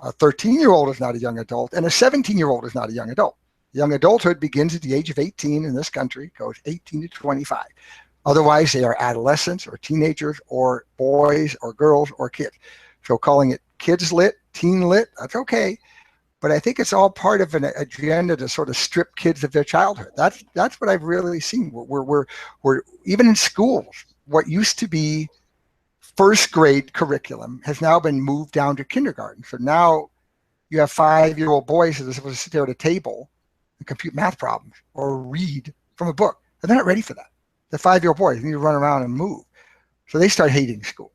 Speaker 2: A 13-year-old is not a young adult, and a 17-year-old is not a young adult. Young adulthood begins at the age of 18 in this country, goes 18 to 25. Otherwise, they are adolescents or teenagers or boys or girls or kids. So calling it kids lit, teen lit, that's okay. But I think it's all part of an agenda to sort of strip kids of their childhood. That's what I've really seen. We're even in schools, what used to be first grade curriculum has now been moved down to kindergarten. So now you have 5-year-old boys that are supposed to sit there at a table and compute math problems or read from a book. And they're not ready for that. The 5-year-old boys need to run around and move. So they start hating school.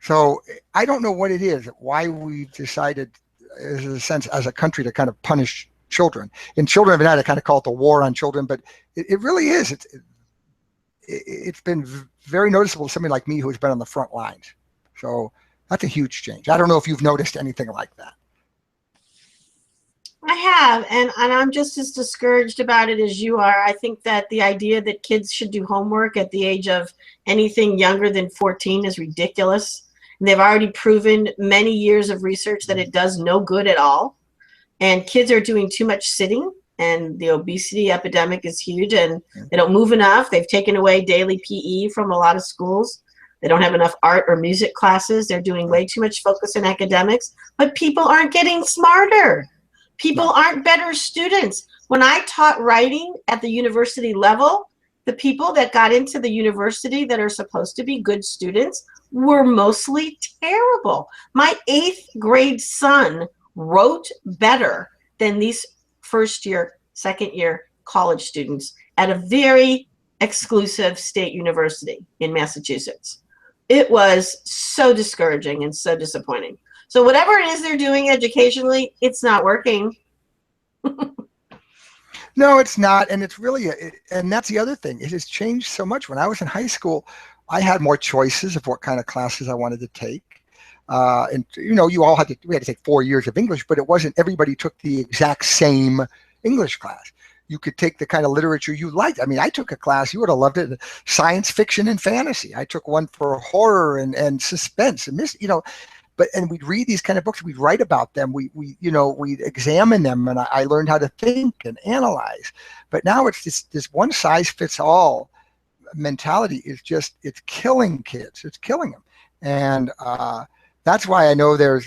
Speaker 2: So I don't know what it is, why we've decided, in a sense, as a country, to kind of punish children. In Children of the Night, I kind of call it the war on children, but it really is. It's been very noticeable to somebody like me who's been on the front lines. So That's a huge change. I don't know if you've noticed anything like that.
Speaker 1: I have, and I'm just as discouraged about it as you are. I think that the idea that kids should do homework at the age of anything younger than 14 is ridiculous. And they've already proven many years of research that it does no good at all. And kids are doing too much sitting, and the obesity epidemic is huge, and they don't move enough. They've taken away daily PE from a lot of schools. They don't have enough art or music classes. They're doing way too much focus in academics, but people aren't getting smarter. People
Speaker 2: No.
Speaker 1: aren't better students. When I taught writing at the university level, the people that got into the university that are supposed to be good students were mostly terrible. My eighth grade son wrote better than these first year, second year college students at a very exclusive state university in Massachusetts. It was so discouraging and so disappointing. So whatever it is they're doing educationally, it's not working.
Speaker 2: No, it's not. And it's really, and that's the other thing. It has changed so much. When I was in high school, I had more choices of what kind of classes I wanted to take. And you all we had to take 4 years of English, but it wasn't everybody took the exact same English class. You could take the kind of literature you liked. I mean, I took a class, you would have loved it, science fiction and fantasy. I took one for horror and suspense and and we'd read these kind of books, we'd write about them, we'd examine them, and I learned how to think and analyze. But now it's this one size fits all mentality is just, it's killing kids. It's killing them. And that's why I know there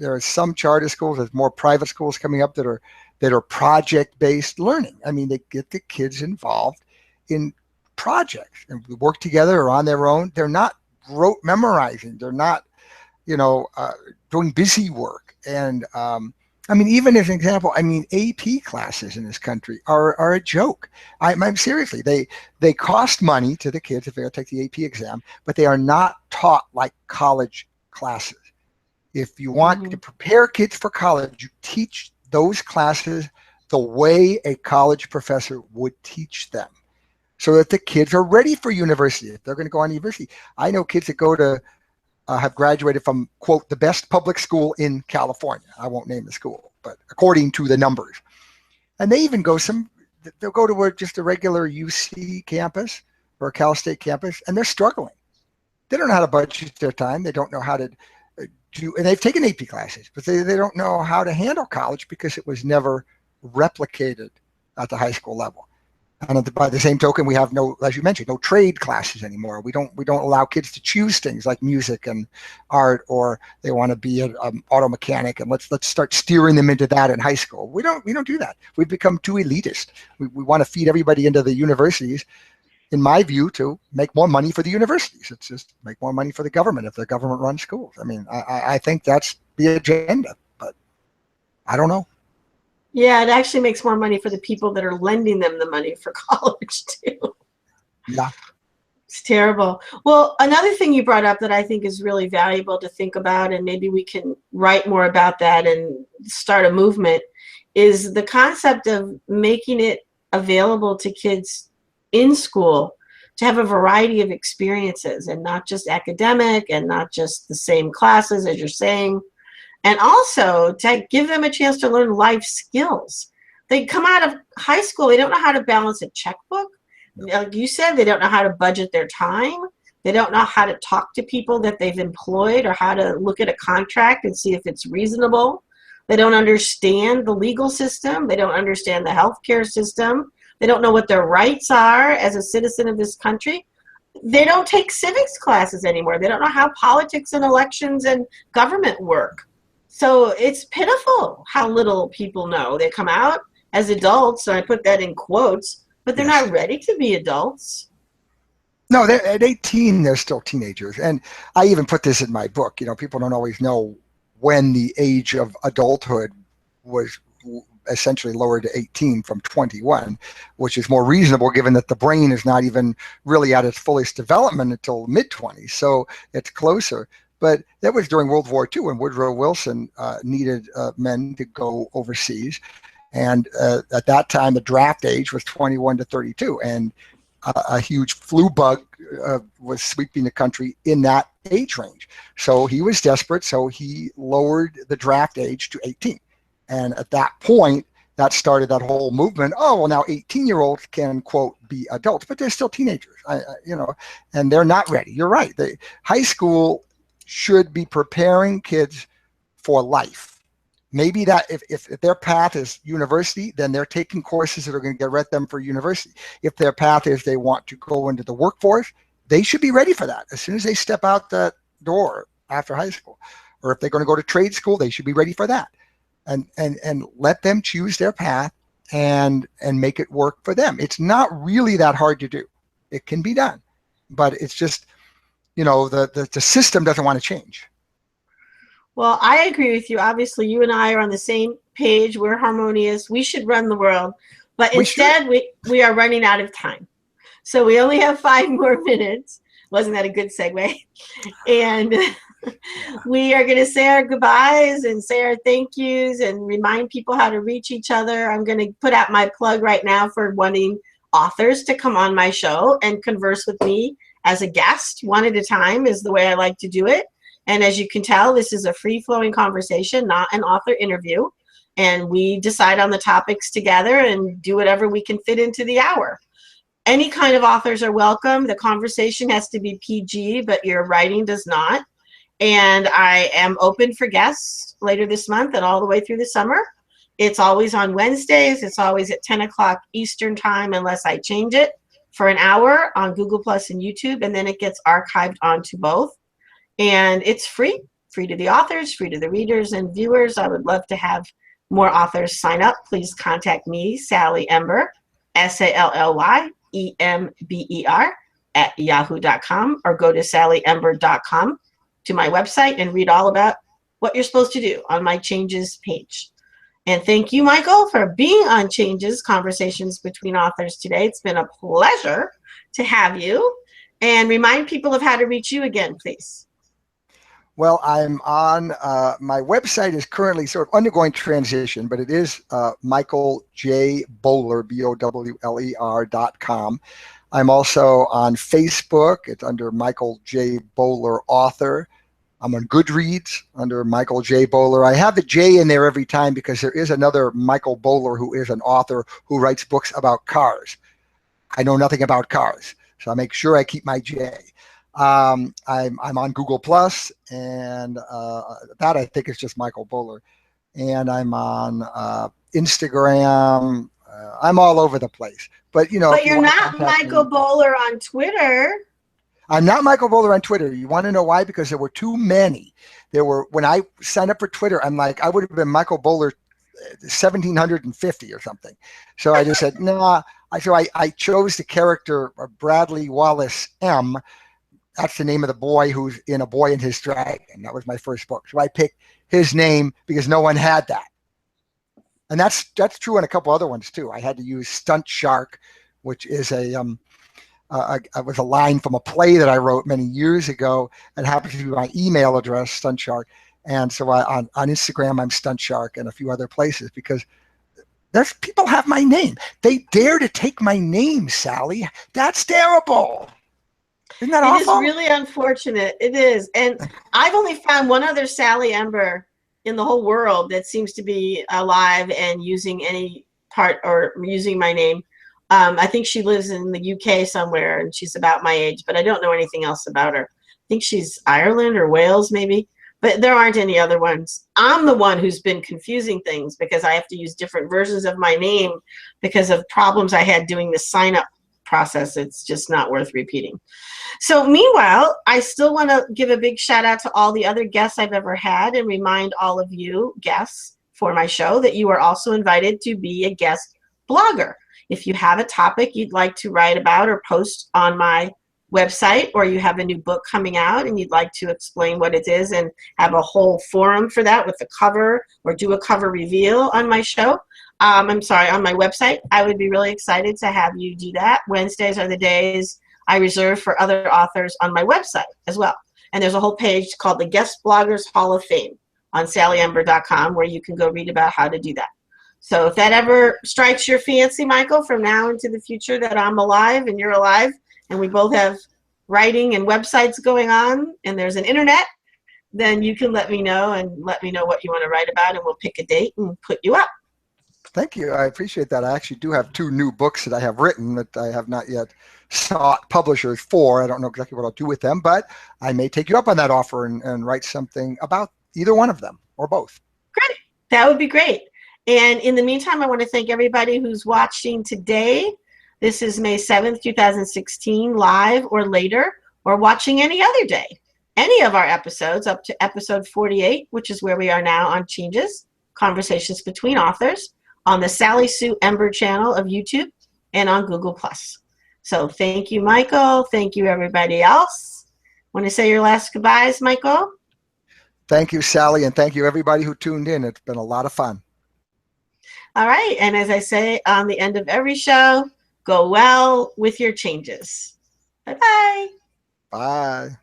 Speaker 2: are some charter schools, there's more private schools coming up that are project-based learning. I mean, they get the kids involved in projects and work together or on their own. They're not rote memorizing. They're not, doing busy work. And I mean, even as an example, I mean, AP classes in this country are a joke. I'm seriously, they cost money to the kids if they're going to take the AP exam, but they are not taught like college classes. If you want to prepare kids for college, you teach those classes the way a college professor would teach them, so that the kids are ready for university. If they're going to go on university, I know kids that go to have graduated from, quote, the best public school in California. I won't name the school, but according to the numbers. And they even they'll go to just a regular UC campus or a Cal State campus, and they're struggling. They don't know how to budget their time. They don't know how to and they've taken AP classes, but they don't know how to handle college because it was never replicated at the high school level. And by the same token, we have no, as you mentioned, no trade classes anymore. We don't allow kids to choose things like music and art, or they want to be an auto mechanic, and let's start steering them into that in high school. We don't do that. We've become too elitist. We want to feed everybody into the universities, in my view, to make more money for the universities. It's just make more money for the government if the government runs schools. I mean, I think that's the agenda, but I don't know.
Speaker 1: Yeah, it actually makes more money for the people that are lending them the money for college too.
Speaker 2: Yeah.
Speaker 1: It's terrible. Well, another thing you brought up that I think is really valuable to think about, and maybe we can write more about that and start a movement, is the concept of making it available to kids in school to have a variety of experiences, and not just academic and not just the same classes as you're saying, and also to give them a chance to learn life skills. They come out of high school, they don't know how to balance a checkbook. Like you said, they don't know how to budget their time. They don't know how to talk to people that they've employed, or how to look at a contract and see if it's reasonable. They don't understand the legal system. They don't understand the healthcare system. They don't know what their rights are as a citizen of this country. They don't take civics classes anymore. They don't know how politics and elections and government work. So it's pitiful how little people know. They come out as adults, and I put that in quotes, but they're
Speaker 2: Yes.
Speaker 1: not ready to be adults.
Speaker 2: No, they're at 18, they're still teenagers. And I even put this in my book. People don't always know when the age of adulthood was essentially lowered to 18 from 21, which is more reasonable given that the brain is not even really at its fullest development until mid-20s. So it's closer. But that was during World War II, when Woodrow Wilson needed men to go overseas. And at that time, the draft age was 21 to 32. And a huge flu bug was sweeping the country in that age range. So he was desperate, so he lowered the draft age to 18. And at that point, that started that whole movement. Oh, well, now 18-year-olds can, quote, be adults, but they're still teenagers, and they're not ready. You're right. High school should be preparing kids for life. Maybe that if their path is university, then they're taking courses that are going to get them for university. If their path is they want to go into the workforce, they should be ready for that as soon as they step out the door after high school. Or if they're going to go to trade school, they should be ready for that. And let them choose their path and make it work for them. It's not really that hard to do. It can be done, but it's just, the system doesn't want to change.
Speaker 1: Well, I agree with you. Obviously, you and I are on the same page. We're harmonious. We should run the world. But instead, we are running out of time. So we only have 5 more minutes. Wasn't that a good segue? And we are going to say our goodbyes and say our thank yous and remind people how to reach each other. I'm going to put out my plug right now for wanting authors to come on my show and converse with me as a guest. One at a time is the way I like to do it. And as you can tell, this is a free-flowing conversation, not an author interview. And we decide on the topics together and do whatever we can fit into the hour. Any kind of authors are welcome. The conversation has to be PG, but your writing does not. And I am open for guests later this month and all the way through the summer. It's always on Wednesdays. It's always at 10 o'clock Eastern time unless I change it for an hour on Google Plus and YouTube. And then it gets archived onto both. And it's free to the authors, free to the readers and viewers. I would love to have more authors sign up. Please contact me, Sally Ember, SallyEmber at yahoo.com, or go to sallyember.com to my website and read all about what you're supposed to do on my Changes page. And thank you, Michael, for being on Changes, Conversations Between Authors today. It's been a pleasure to have you. And remind people of how to reach you again, please.
Speaker 2: Well, I'm on, my website is currently sort of undergoing transition, but it is Michael J. Bowler, BOWLER.com. I'm also on Facebook. It's under Michael J. Bowler Author. I'm on Goodreads under Michael J. Bowler. I have the J in there every time because there is another Michael Bowler who is an author who writes books about cars. I know nothing about cars, so I make sure I keep my J. I'm on Google Plus, and that I think is just Michael Bowler. And I'm on Instagram. I'm all over the place. But
Speaker 1: But you're not Michael Bowler on Twitter.
Speaker 2: I'm not Michael Bowler on Twitter. You want to know why? Because there were too many. When I signed up for Twitter, I'm like, I would have been Michael Bowler 1750 or something. So I just said, nah. So I chose the character Bradley Wallace M. That's the name of the boy who's in A Boy and His Dragon. That was my first book. So I picked his name because no one had that. And that's true on a couple other ones too. I had to use Stunt Shark, which is was a line from a play that I wrote many years ago. It happens to be my email address, Stunt Shark. And so on Instagram, I'm Stunt Shark, and a few other places, because there's people have my name. They dare to take my name, Sally. That's terrible. Isn't that awful?
Speaker 1: It is really unfortunate. It is. And I've only found one other Sally Ember in the whole world that seems to be alive and using any part or using my name. I think she lives in the UK somewhere, and she's about my age, but I don't know anything else about her. I think she's Ireland or Wales maybe, but there aren't any other ones. I'm the one who's been confusing things because I have to use different versions of my name because of problems I had doing the sign up process. It's just not worth repeating. So meanwhile, I still want to give a big shout out to all the other guests I've ever had and remind all of you guests for my show that you are also invited to be a guest blogger. If you have a topic you'd like to write about or post on my website, or you have a new book coming out and you'd like to explain what it is and have a whole forum for that with a cover or do a cover reveal on my show, on my website, I would be really excited to have you do that. Wednesdays are the days I reserve for other authors on my website as well. And there's a whole page called the Guest Bloggers Hall of Fame on sallyember.com where you can go read about how to do that. So if that ever strikes your fancy, Michael, from now into the future that I'm alive and you're alive and we both have writing and websites going on and there's an internet, then you can let me know and let me know what you want to write about and we'll pick a date and put you up.
Speaker 2: Thank you. I appreciate that. I actually do have 2 new books that I have written that I have not yet sought publishers for. I don't know exactly what I'll do with them, but I may take you up on that offer and write something about either one of them or both.
Speaker 1: Great. That would be great. And in the meantime, I want to thank everybody who's watching today. This is May 7th, 2016, live or later, or watching any other day. Any of our episodes up to episode 48, which is where we are now on Changes, Conversations Between Authors, on the Sally Sue Ember channel of YouTube and on Google+. So thank you, Michael. Thank you, everybody else. Want to say your last goodbyes, Michael?
Speaker 2: Thank you, Sally, and thank you, everybody who tuned in. It's been a lot of fun.
Speaker 1: All right. And as I say on the end of every show, go well with your changes. Bye-bye.
Speaker 2: Bye.